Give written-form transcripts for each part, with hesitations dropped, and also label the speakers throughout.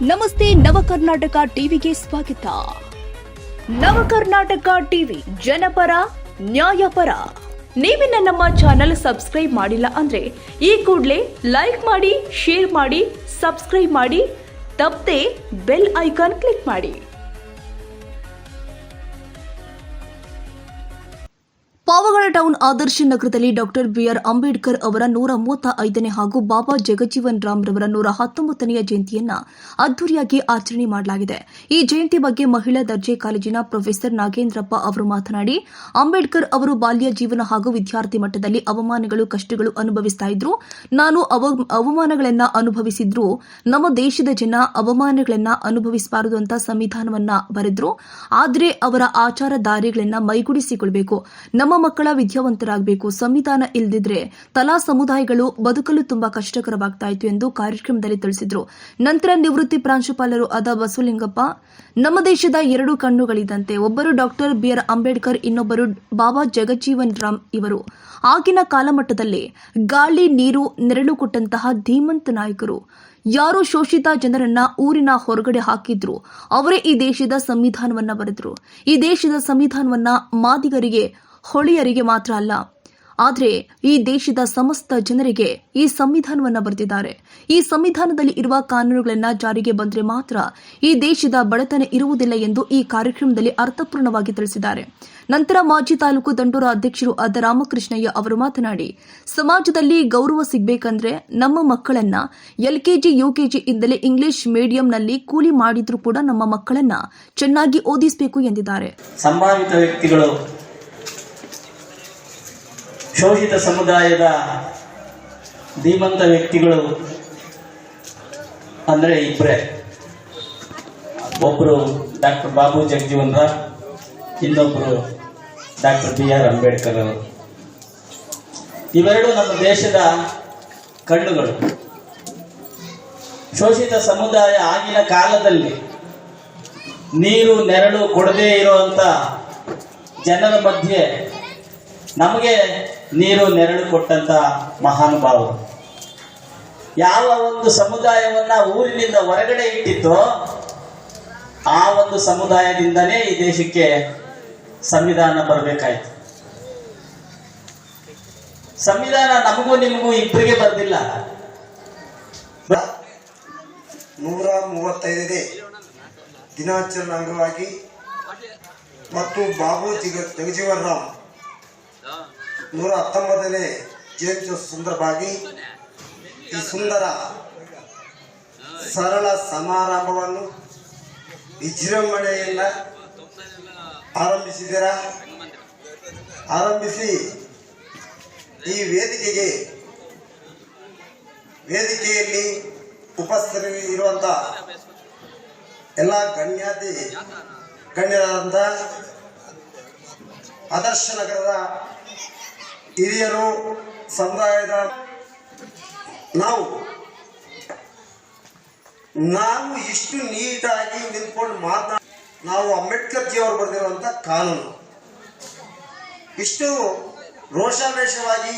Speaker 1: ನಮಸ್ತೆ ನವಕರ್ನಾಟಕ ಟಿವಿಗೆ ಸ್ವಾಗತ. ನವಕರ್ನಾಟಕ ಟಿವಿ ಜನಪರ ನ್ಯಾಯಪರ. ನೀವಿನ್ನ ನಮ್ಮ ಚಾನೆಲ್ ಸಬ್ಸ್ಕ್ರೈಬ್ ಮಾಡಿಲ್ಲ ಅಂದ್ರೆ ಈ ಕೂಡಲೇ ಲೈಕ್ ಮಾಡಿ, ಶೇರ್ ಮಾಡಿ, ಸಬ್ಸ್ಕ್ರೈಬ್ ಮಾಡಿ, ತಪ್ಪದೆ ಬೆಲ್ ಐಕಾನ್ ಕ್ಲಿಕ್ ಮಾಡಿ. ಪಾವಗಡ ಟೌನ್ ಆದರ್ಶ ನಗರದಲ್ಲಿ ಡಾಕ್ಟರ್ ಬಿಆರ್ ಅಂಬೇಡ್ಕರ್ ಅವರ 135ನೇ ಹಾಗೂ ಬಾಬಾ ಜಗಜೀವನ್ ರಾಮ್ ರವರ 119ನೇ ಜಯಂತಿಯನ್ನು ಅದ್ದೂರಿಯಾಗಿ ಆಚರಣೆ ಮಾಡಲಾಗಿದೆ. ಈ ಜಯಂತಿ ಬಗ್ಗೆ ಮಹಿಳಾ ದರ್ಜೆ ಕಾಲೇಜಿನ ಪ್ರೊಫೆಸರ್ ನಾಗೇಂದ್ರಪ್ಪ ಅವರು ಮಾತನಾಡಿ, ಅಂಬೇಡ್ಕರ್ ಅವರು ಬಾಲ್ಯ ಜೀವನ ಹಾಗೂ ವಿದ್ಯಾರ್ಥಿ ಮಟ್ಟದಲ್ಲಿ ಅವಮಾನಗಳು, ಕಷ್ಟಗಳು ಅನುಭವಿಸ್ತಾ ಇದ್ರು. ನಾನು ಅವಮಾನಗಳನ್ನು ಅನುಭವಿಸಿದ್ರು. ನಮ್ಮ ದೇಶದ ಜನ ಅವಮಾನಗಳನ್ನು ಅನುಭವಿಸಬಾರದು ಅಂತ ಸಂವಿಧಾನವನ್ನ ಬರೆದ್ರು. ಆದರೆ ಅವರ ಆಚಾರ ದಾರಿಗಳನ್ನು ಮೈಗೂಡಿಸಿಕೊಳ್ಳಬೇಕು. ನಮ್ಮ ಮಕ್ಕಳ ವಿದ್ಯಾವಂತರಾಗಬೇಕು. ಸಂವಿಧಾನ ಇಲ್ಲದಿದ್ರೆ ತಲಾ ಸಮುದಾಯಗಳು ಬದುಕಲು ತುಂಬಾ ಕಷ್ಟಕರವಾಗ್ತಾ ಇತ್ತು ಎಂದು ಕಾರ್ಯಕ್ರಮದಲ್ಲಿ ತಿಳಿಸಿದರು. ನಂತರ ನಿವೃತ್ತಿ ಪ್ರಾಂಶುಪಾಲರು ಆದ ಬಸವಲಿಂಗಪ್ಪ, ನಮ್ಮ ದೇಶದ 2 ಕಣ್ಣುಗಳಿದ್ದಂತೆ, ಒಬ್ಬರು ಡಾಕ್ಟರ್ ಬಿಆರ್ ಅಂಬೇಡ್ಕರ್, ಇನ್ನೊಬ್ಬರು ಬಾಬಾ ಜಗಜೀವನ್ ರಾಮ್ ಇವರು ಆಗಿನ ಕಾಲಮಟ್ಟದಲ್ಲಿ ಗಾಳಿ, ನೀರು, ನೆರಳು ಕೊಟ್ಟಂತಹ ಧೀಮಂತ ನಾಯಕರು. ಯಾರು ಶೋಷಿತ ಜನರನ್ನ ಊರಿನ ಹೊರಗಡೆ ಹಾಕಿದ್ರು ಅವರೇ ಈ ದೇಶದ ಸಂವಿಧಾನವನ್ನ ಬರೆದ್ರು. ಈ ದೇಶದ ಸಂವಿಧಾನವನ್ನ ಮಾದಿಗರಿಗೆ, ಹೊಳೆಯರಿಗೆ ಮಾತ್ರ ಅಲ್ಲ, ಆದರೆ ಈ ದೇಶದ ಸಮಸ್ತ ಜನರಿಗೆ ಈ ಸಂವಿಧಾನವನ್ನು ಬರೆದಿದ್ದಾರೆ. ಈ ಸಂವಿಧಾನದಲ್ಲಿ ಇರುವ ಕಾನೂನುಗಳನ್ನು ಜಾರಿಗೆ ಬಂದರೆ ಮಾತ್ರ ಈ ದೇಶದ ಬಡತನ ಇರುವುದಿಲ್ಲ ಎಂದು ಈ ಕಾರ್ಯಕ್ರಮದಲ್ಲಿ ಅರ್ಥಪೂರ್ಣವಾಗಿ ತಿಳಿಸಿದ್ದಾರೆ. ನಂತರ ಮಾಜಿ ತಾಲೂಕು ದಂಡೋರ ಅಧ್ಯಕ್ಷರು ಆದ ರಾಮಕೃಷ್ಣಯ್ಯ ಅವರು ಮಾತನಾಡಿ, ಸಮಾಜದಲ್ಲಿ ಗೌರವ ಸಿಗಬೇಕಂದ್ರೆ ನಮ್ಮ ಮಕ್ಕಳನ್ನ ಎಲ್ಕೆಜಿ, ಯುಕೆಜಿ ಇಂದಲೇ ಇಂಗ್ಲಿಷ್ ಮೀಡಿಯಂನಲ್ಲಿ ಕೂಲಿ ಮಾಡಿದ್ರೂ ಕೂಡ ನಮ್ಮ ಮಕ್ಕಳನ್ನ ಚೆನ್ನಾಗಿ ಓದಿಸಬೇಕು ಎಂದಿದ್ದಾರೆ.
Speaker 2: ಸಂಭಾವಿತ ವ್ಯಕ್ತಿಗಳು, ಶೋಷಿತ ಸಮುದಾಯದ ಧೀಮಂತ ವ್ಯಕ್ತಿಗಳು ಅಂದರೆ ಇಬ್ಬರೇ. ಒಬ್ಬರು ಡಾಕ್ಟರ್ ಬಾಬು ಜಗಜೀವನ್ ರಾಮ್, ಇನ್ನೊಬ್ಬರು ಡಾಕ್ಟರ್ ಬಿಆರ್ ಅಂಬೇಡ್ಕರ್ ಅವರು. ಇವೆರಡು ನಮ್ಮ ದೇಶದ ಕಣ್ಣುಗಳು. ಶೋಷಿತ ಸಮುದಾಯ ಆಗಿನ ಕಾಲದಲ್ಲಿ ನೀರು, ನೆರಳು ಕೊಡದೇ ಇರುವಂತ ಜನರ ಮಧ್ಯೆ ನಮಗೆ ನೀರು, ನೆರಳು ಕೊಟ್ಟಂತ ಮಹಾನುಭಾವರು. ಯಾವ ಒಂದು ಸಮುದಾಯವನ್ನ ಊರಿನಿಂದ ಹೊರಗಡೆ ಇಟ್ಟಿತ್ತೋ ಆ ಒಂದು ಸಮುದಾಯದಿಂದನೇ ಈ ದೇಶಕ್ಕೆ ಸಂವಿಧಾನ ಬರಬೇಕಾಯ್ತು. ಸಂವಿಧಾನ ನಮಗೂ ನಿಮಗೂ ಇಬ್ಬರಿಗೆ ಬರ್ದಿಲ್ಲ.
Speaker 3: 135ನೇ ದಿನಾಚರಣೆ ಅಂಗವಾಗಿ ಮತ್ತು ಬಾಬು ಜಗಜೀವನ್ ರಾಮ್ 119ನೇ ಜಯಂತಿ ಸಂದರ್ಭವಾಗಿ ಈ ಸುಂದರ ಸರಳ ಸಮಾರಂಭವನ್ನು ವಿಜೃಂಭಣೆಯಿಂದ ಆರಂಭಿಸಿ ಈ ವೇದಿಕೆಯಲ್ಲಿ ಉಪಸ್ಥಿತರಿರುವಂಥ ಎಲ್ಲ ಗಣ್ಯರಾದಂಥ ಆದರ್ಶ ನಗರದ ಹಿರಿಯರು, ಸಮುದಾಯದ ನಾವು ಇಷ್ಟು ನೀಟಾಗಿ ನಿಂತ್ಕೊಂಡು ನಾವು ಅಂಬೇಡ್ಕರ್ ಜಿ ಅವರು ಬರೆದಿರುವಂಥ ಕಾನೂನು ಇಷ್ಟು ರೋಷಾವೇಶವಾಗಿ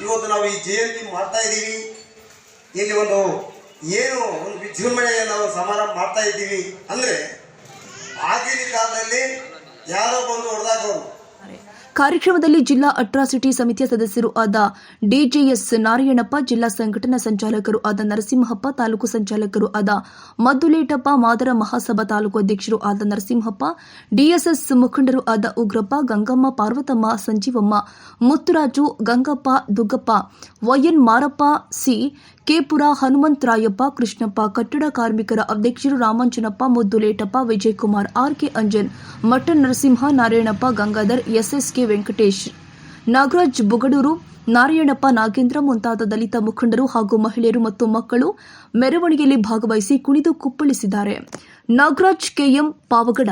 Speaker 3: ಇವತ್ತು ನಾವು ಈ ಜಯಂತಿ ಮಾಡ್ತಾ ಇದ್ದೀವಿ. ಇಲ್ಲಿ ಒಂದು ವಿಜೃಂಭಣೆಯ ನಾವು ಸಮಾರಂಭ ಮಾಡ್ತಾ ಇದ್ದೀವಿ ಅಂದ್ರೆ ಆಗಿನ ಕಾಲದಲ್ಲಿ ಯಾರೋ ಬಂದು ಹೊಡೆದಾಕೋರು.
Speaker 1: ಕಾರ್ಯಕ್ರಮದಲ್ಲಿ ಜಿಲ್ಲಾ ಅಟ್ರಾಸಿಟಿ ಸಮಿತಿಯ ಸದಸ್ಯರು ಆದ ಡಿಜೆಎಸ್ ನಾರಾಯಣಪ್ಪ, ಜಿಲ್ಲಾ ಸಂಘಟನಾ ಸಂಚಾಲಕರು ಆದ ನರಸಿಂಹಪ್ಪ, ತಾಲೂಕು ಸಂಚಾಲಕರು ಆದ ಮದ್ದುಲೇಟಪ್ಪ, ಮಾದರ ಮಹಾಸಭಾ ತಾಲೂಕು ಅಧ್ಯಕ್ಷರು ಆದ ನರಸಿಂಹಪ್ಪ, ಡಿಎಸ್ಎಸ್ ಮುಖಂಡರು ಆದ ಉಗ್ರಪ್ಪ, ಗಂಗಮ್ಮ, ಪಾರ್ವತಮ್ಮ, ಸಂಜೀವಮ್ಮ, ಮುತ್ತುರಾಜು, ಗಂಗಪ್ಪ, ದುಗ್ಗಪ್ಪ, ವೈಎನ್ ಮಾರಪ್ಪ, ಸಿ ಕೆಪುರ, ಹನುಮಂತರಾಯಪ್ಪ, ಕೃಷ್ಣಪ್ಪ, ಕಟ್ಟಡ ಕಾರ್ಮಿಕರ ಅಧ್ಯಕ್ಷರು ರಾಮಾಂಜನಪ್ಪ, ಮುದ್ದುಲೇಟಪ್ಪ, ವಿಜಯಕುಮಾರ್, ಆರ್ಕೆ ಅಂಜನ್, ಮಠ ನರಸಿಂಹ, ನಾರಾಯಣಪ್ಪ, ಗಂಗಾಧರ್, ಎಸ್ಎಸ್ಕೆ ವೆಂಕಟೇಶ್, ನಾಗರಾಜ್ ಬುಗಡೂರು, ನಾರಾಯಣಪ್ಪ, ನಾಗೇಂದ್ರ ಮುಂತಾದ ದಲಿತ ಮುಖಂಡರು ಹಾಗೂ ಮಹಿಳೆಯರು ಮತ್ತು ಮಕ್ಕಳು ಮೆರವಣಿಗೆಯಲ್ಲಿ ಭಾಗವಹಿಸಿ ಕುಣಿದು ಕುಪ್ಪಳಿಸಿದ್ದಾರೆ. ನಾಗರಾಜ್, ಕೆಎಂ, ಪಾವಗಡ.